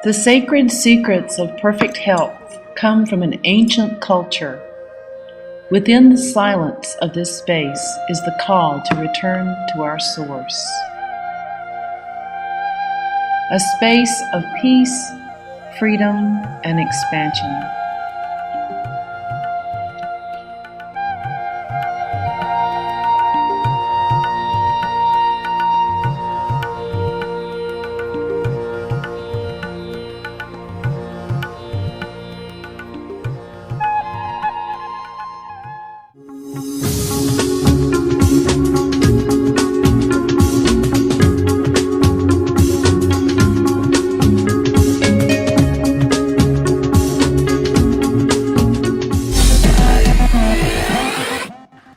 The sacred secrets of perfect health come from an ancient culture. Within the silence of this space is the call to return to our source. A space of peace, freedom, and expansion.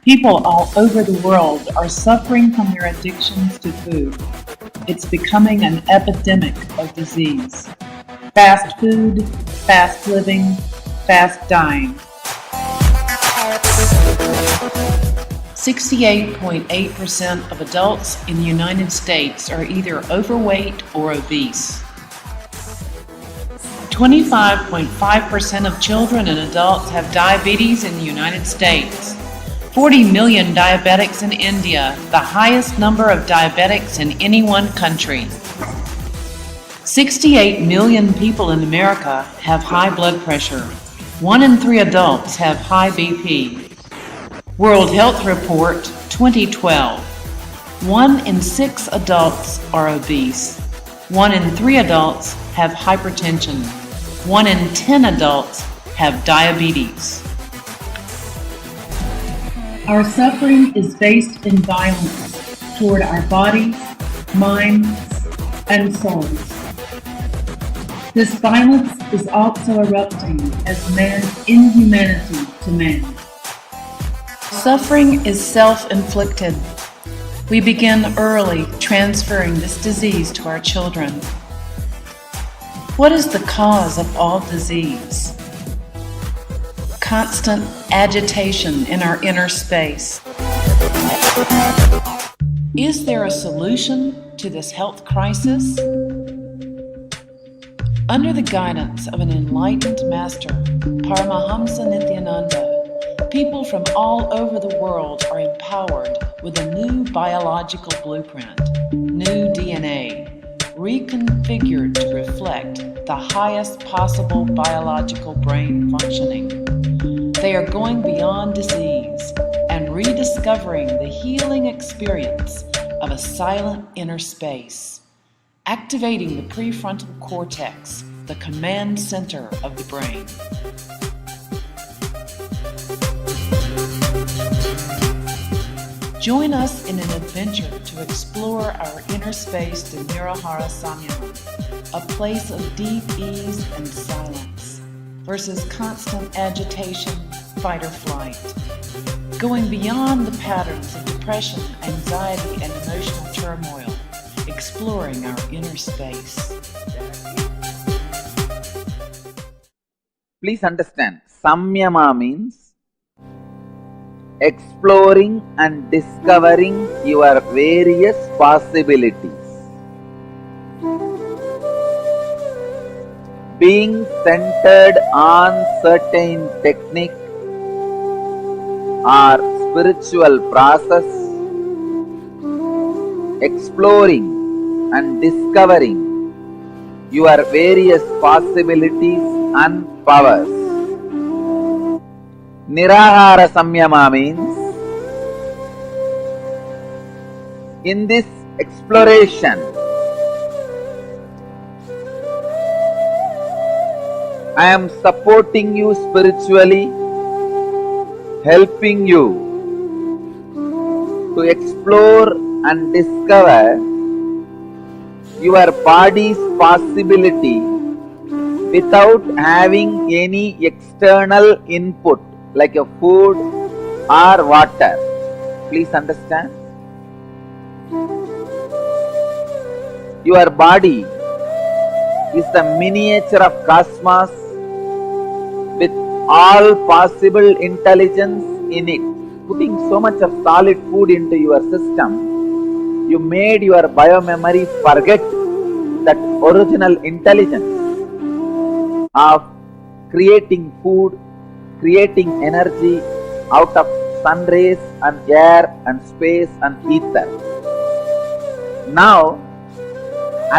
People all over the world are suffering from their addictions to food. It's becoming an epidemic of disease. Fast food, fast living, fast dying. 68.8% of adults in the United States are either overweight or obese. 25.5% of children and adults have diabetes in the United States. 40 million diabetics in India, the highest number of diabetics in any one country. 68 million people in America have high blood pressure. 1 in 3 adults have high BP. World Health Report 2012. 1 in 6 adults are obese. 1 in 3 adults have hypertension. 1 in 10 adults have diabetes. Our suffering is based in violence toward our bodies, minds, and souls. This violence is also erupting as man's inhumanity to man. Suffering is self-inflicted. We begin early transferring this disease to our children. What is the cause of all disease? Constant agitation in our inner space. Is there a solution to this health crisis? Under the guidance of an enlightened master, Paramahamsa Nithyananda, people from all over the world are empowered with a new biological blueprint, new DNA, reconfigured to reflect the highest possible biological brain functioning. They are going beyond disease and rediscovering the healing experience of a silent inner space, activating the prefrontal cortex, the command center of the brain. Join us in an adventure to explore our inner space to Nirahara Samyama, a place of deep ease and silence, versus constant agitation, fight or flight. Going beyond the patterns of depression, anxiety, and emotional turmoil, exploring our inner space. Please understand, Samyama means exploring and discovering your various possibilities. Being centered on certain technique or spiritual process, exploring and discovering your various possibilities and powers. Nirahara Samyama means in this exploration, I am supporting you spiritually, helping you to explore and discover your body's possibility without having any external input like a food or water. Please understand. Your body is the miniature of cosmos with all possible intelligence in it. Putting so much of solid food into your system, you made your biomemory forget that original intelligence. of creating food, creating energy out of sun rays and air and space and ether. Now,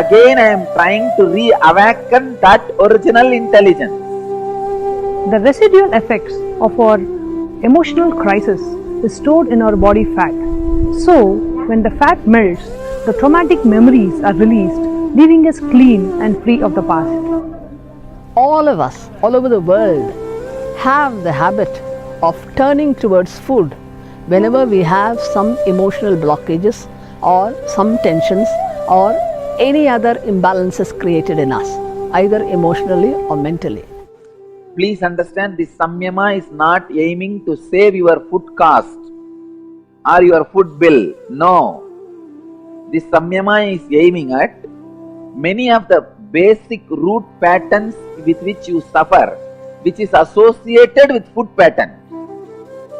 again I am trying to reawaken that original intelligence. The residual effects of our emotional crisis is stored in our body fat. So, when the fat melts, the traumatic memories are released, leaving us clean and free of the past. All of us, all over the world, have the habit of turning towards food whenever we have some emotional blockages or some tensions or any other imbalances created in us, either emotionally or mentally. Please understand, this Samyama is not aiming to save your food cost or your food bill. No. This Samyama is aiming at many of the basic root patterns with which you suffer, which is associated with food pattern.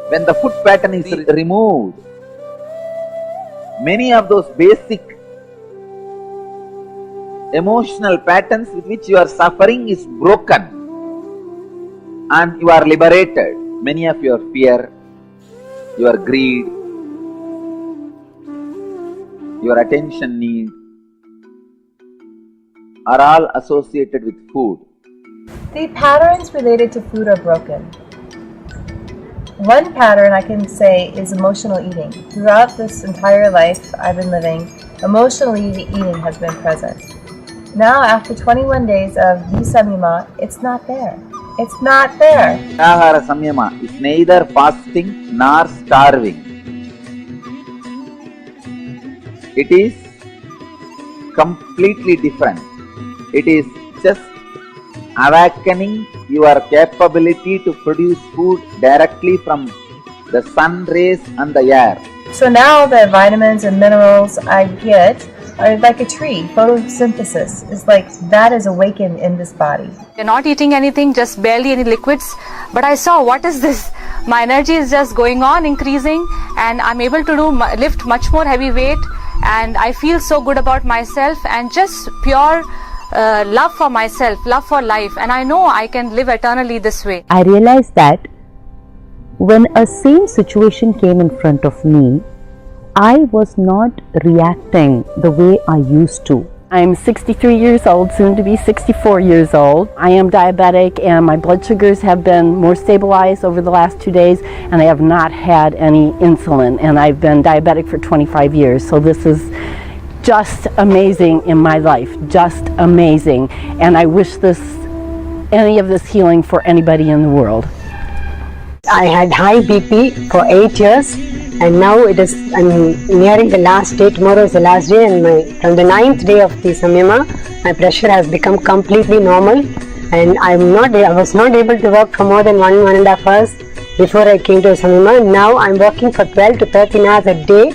When the food pattern is removed, many of those basic emotional patterns with which you are suffering is broken and you are liberated. Many of your fear, your greed, your attention need are all associated with food. The patterns related to food are broken. One pattern I can say is emotional eating. Throughout this entire life I've been living, emotionally eating has been present. Now, after 21 days of Samyama, it's not there. It's not there. Nirahara Samyama is neither fasting nor starving. It is completely different. It is just awakening your capability to produce food directly from the sun rays and the air. So now the vitamins and minerals I get are like a tree. Photosynthesis is like that is awakened in this body. You're not eating anything, just barely any liquids. But I saw, what is this? My energy is just going on, increasing, and I'm able to lift much more heavy weight, and I feel so good about myself, and just pure love for myself, love for life, and I know I can live eternally this way. I realized that when a same situation came in front of me, I was not reacting the way I used to. I'm 63 years old, soon to be 64 years old. I am diabetic and my blood sugars have been more stabilized over the last 2 days, and I have not had any insulin, and I've been diabetic for 25 years. So this is just amazing in my life, just amazing. And I wish any of this healing for anybody in the world. I had high BP for 8 years, and now I'm nearing the last day. Tomorrow is the last day, and from the 9th day of the Samyama, my pressure has become completely normal, and I was not able to walk for more than 1.5 hours before I came to Samyama. Now I'm walking for 12 to 13 hours a day.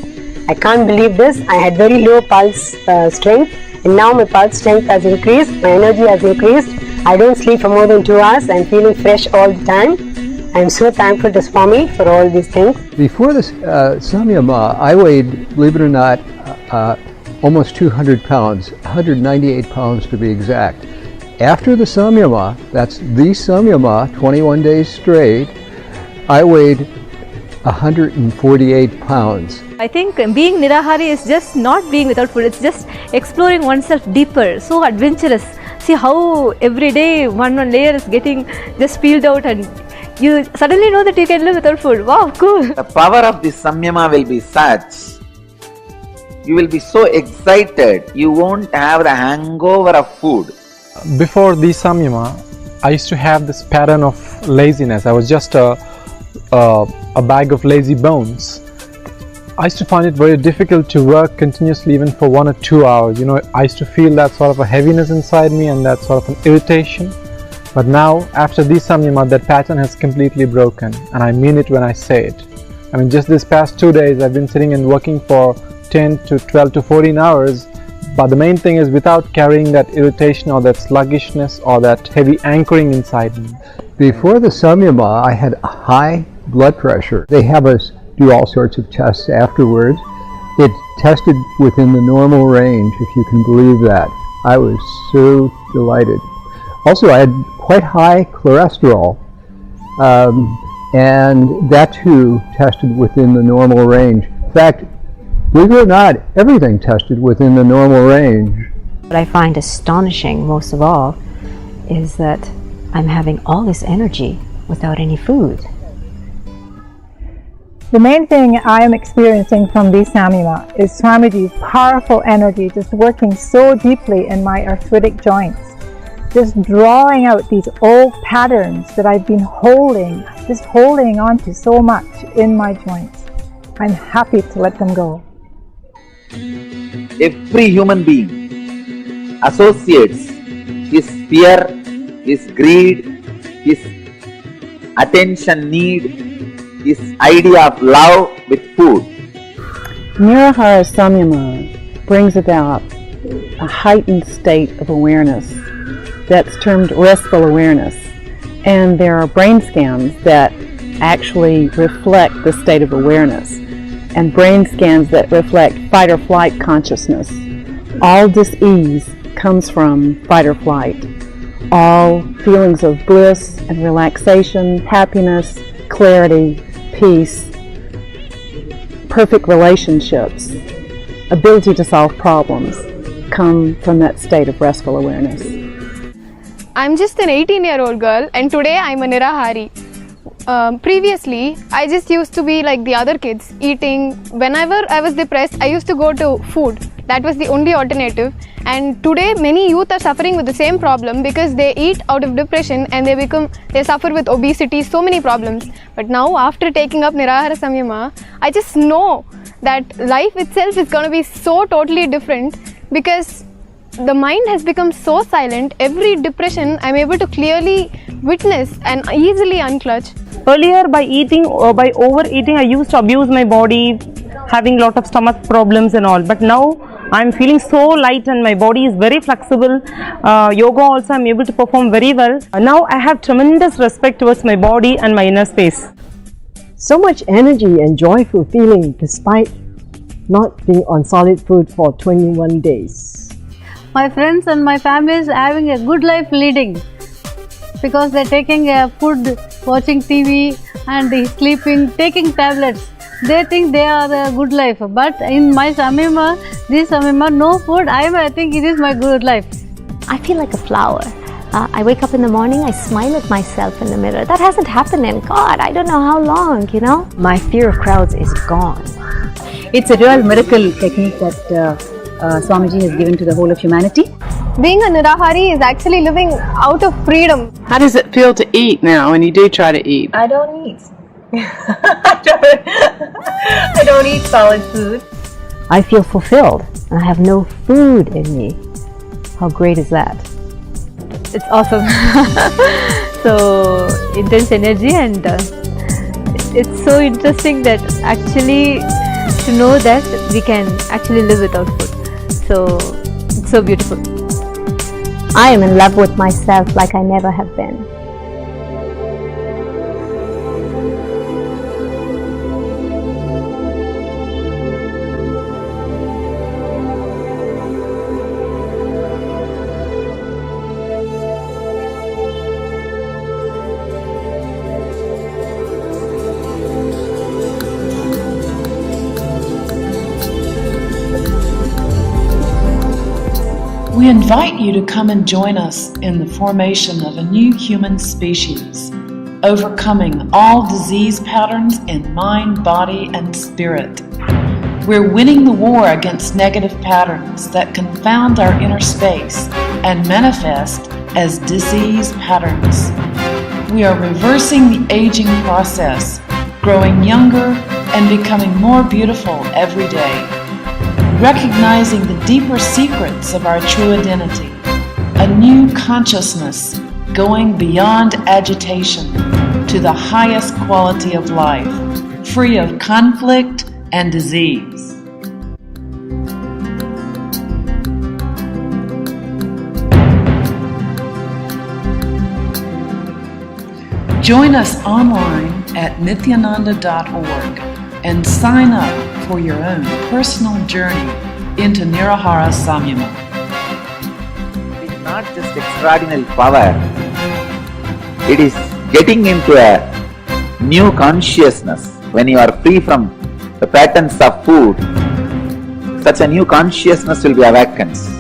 I can't believe this. I had very low pulse strength, and now my pulse strength has increased, my energy has increased. I don't sleep for more than 2 hours. I'm feeling fresh all the time. I'm so thankful to Swami for all these things. Before this Samyama, I weighed, believe it or not, almost 200 pounds, 198 pounds to be exact. After the Samyama, that's the Samyama, 21 days straight, I weighed 148 pounds. I think being Nirahari is just not being without food, it's just exploring oneself deeper, so adventurous. See how every day one layer is getting just peeled out, and you suddenly know that you can live without food. Wow, cool. The power of this Samyama will be such, you will be so excited, you won't have the hangover of food. Before the Samyama, I used to have this pattern of laziness. I was just a bag of lazy bones. I used to find it very difficult to work continuously even for 1 or 2 hours. You know, I used to feel that sort of a heaviness inside me and that sort of an irritation. But now, after the Samyama, that pattern has completely broken, and I mean it when I say it. I mean, just this past 2 days, I've been sitting and working for 10 to 12 to 14 hours, but the main thing is without carrying that irritation or that sluggishness or that heavy anchoring inside me. Before the Samyama, I had high blood pressure. They have us do all sorts of tests afterwards. It tested within the normal range, if you can believe that. I was so delighted. Also, I had quite high cholesterol, and that too tested within the normal range. In fact, believe it or not, everything tested within the normal range. What I find astonishing most of all is that I'm having all this energy without any food. The main thing I am experiencing from this Samyama is Swamiji's powerful energy just working so deeply in my arthritic joints, just drawing out these old patterns that I've been holding on to so much in my joints. I'm happy to let them go. Every human being associates his fear, his greed, his attention need, his idea of love with food. Nirahara Samyama brings about a heightened state of awareness that's termed restful awareness. And there are brain scans that actually reflect the state of awareness, and brain scans that reflect fight or flight consciousness. All dis-ease comes from fight or flight. All feelings of bliss and relaxation, happiness, clarity, peace, perfect relationships, ability to solve problems come from that state of restful awareness. I'm just an 18-year-old girl, and today I'm a Nirahari. Previously, I just used to be like the other kids, eating. Whenever I was depressed, I used to go to food. That was the only alternative. And today, many youth are suffering with the same problem because they eat out of depression and they suffer with obesity, so many problems. But now, after taking up Nirahara Samyama, I just know that life itself is going to be so totally different because the mind has become so silent. Every depression I'm able to clearly witness and easily unclutch. Earlier, by overeating, I used to abuse my body, having a lot of stomach problems and all. But now I'm feeling so light and my body is very flexible. Yoga also I'm able to perform very well. Now I have tremendous respect towards my body and my inner space. So much energy and joyful feeling despite not being on solid food for 21 days. My friends and my family is having a good life leading because they're taking food, watching TV and sleeping, taking tablets. They think they are a good life, but in my Samyama, this Samyama, no food, I think it is my good life. I feel like a flower. I wake up in the morning, I smile at myself in the mirror. That hasn't happened in God, I don't know how long, you know. My fear of crowds is gone. It's a real miracle technique that Swamiji has given to the whole of humanity. Being a Nirahari is actually living out of freedom. How does it feel to eat now when you do try to eat? I don't eat. I don't eat solid food. I feel fulfilled and I have no food in me. How great is that? It's awesome. So intense energy, and it's so interesting that actually to know that we can actually live without food. So it's so beautiful. I am in love with myself like I never have been. We invite you to come and join us in the formation of a new human species, overcoming all disease patterns in mind, body, and spirit. We're winning the war against negative patterns that confound our inner space and manifest as disease patterns. We are reversing the aging process, growing younger and becoming more beautiful every day. Recognizing the deeper secrets of our true identity, a new consciousness going beyond agitation to the highest quality of life, free of conflict and disease. Join us online at Nithyananda.org and sign up for your own personal journey into Nirahara Samyama. It is not just extraordinary power, It is getting into a new consciousness. When you are free from the patterns of food, such a new consciousness will be awakened.